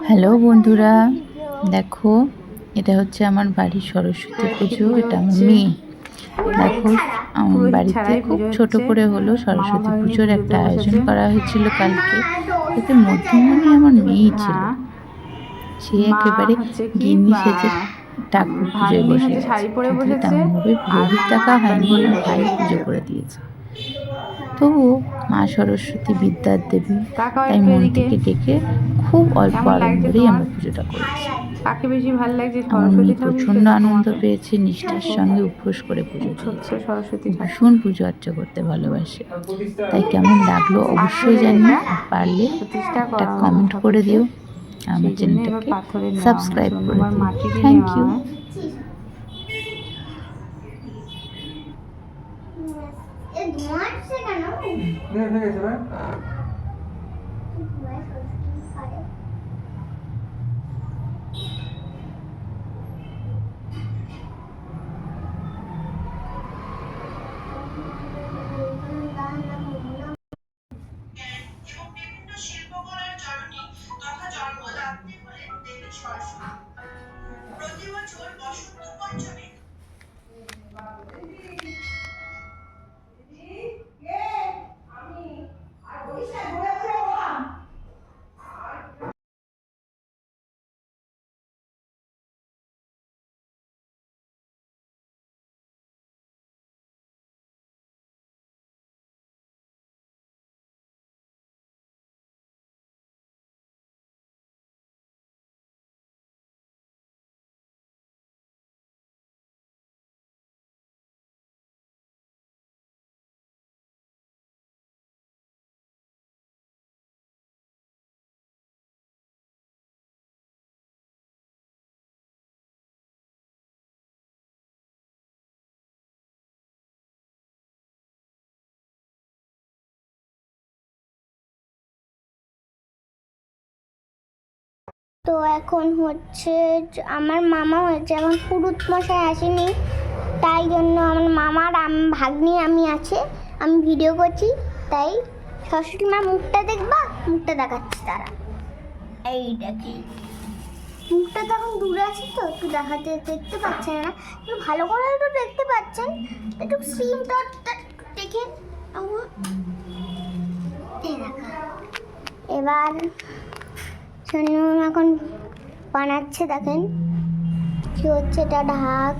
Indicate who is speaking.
Speaker 1: Hello বন্ধুরা, দেখো এটা হচ্ছে আমার বাড়ির সরস্বতী পুজো। এটা আমার মেয়ে। দেখো আমার বাড়িতে খুব ছোট করে হলো সরস্বতী পুজোর একটা আয়োজন করা হয়েছিল কালকে। এতে মধ্যমণি আমার মেয়েই ছিল। সে একেবারে গিন্নি সেজে ঠাকুর পুজোয় বসে গেছে। কিন্তু তেমনভাবে পুরোহিত ডাকা হয়নি, ভাই পুজো করে দিয়েছে। তবুও মা সরস্বতী বিদ্যার দেবী, তাই মন থেকে ডেকে খুব অল্প আড়ম্বরেই আমরা পুজোটা করেছি।
Speaker 2: কাকে বেশি ভালো লাগছে?
Speaker 1: আমার
Speaker 2: সরস্বতী
Speaker 1: মেয়ে
Speaker 2: ঠাকুর
Speaker 1: প্রচণ্ড আনন্দ পেয়েছে, নিষ্ঠার সঙ্গে উপোস করে পুজো দিয়েছে।
Speaker 2: সরস্বতী
Speaker 1: ভীষণ পুজো অর্চা করতে ভালোবাসে। তাই কেমন লাগলো অবশ্যই জানিও, আর পারলে একটা কমেন্ট করে দিও, আমার চ্যানেলটাকে সাবস্ক্রাইব করে দিও। Thank you.
Speaker 3: শিল্পকলার জননী তথা জন্মদাত্রী হলেন দেবী সরস্বতী। প্রতি বছর বসন্ত পঞ্চমী
Speaker 4: তো এখন হচ্ছে আমার মামা হয়েছে, এখন পুরুত মশাই আসেনি, তাই জন্য আমার মামার ভাগ্নি আমি আছে, আমি ভিডিও করছি। তাই সরস্বতী মার মুখটা দেখবা, মুখটা দেখাচ্ছি তারা। এই দেখি মুখটা তো এখন দূরে আছে, তো একটু দেখতে পাচ্ছেন না, একটু ভালো করে একটু দেখতে পাচ্ছেন, একটু স্ক্রিনটা দেখেন। এবার সোনম এখন বানাচ্ছে, দেখেন কি হচ্ছে, এটা ঢাক।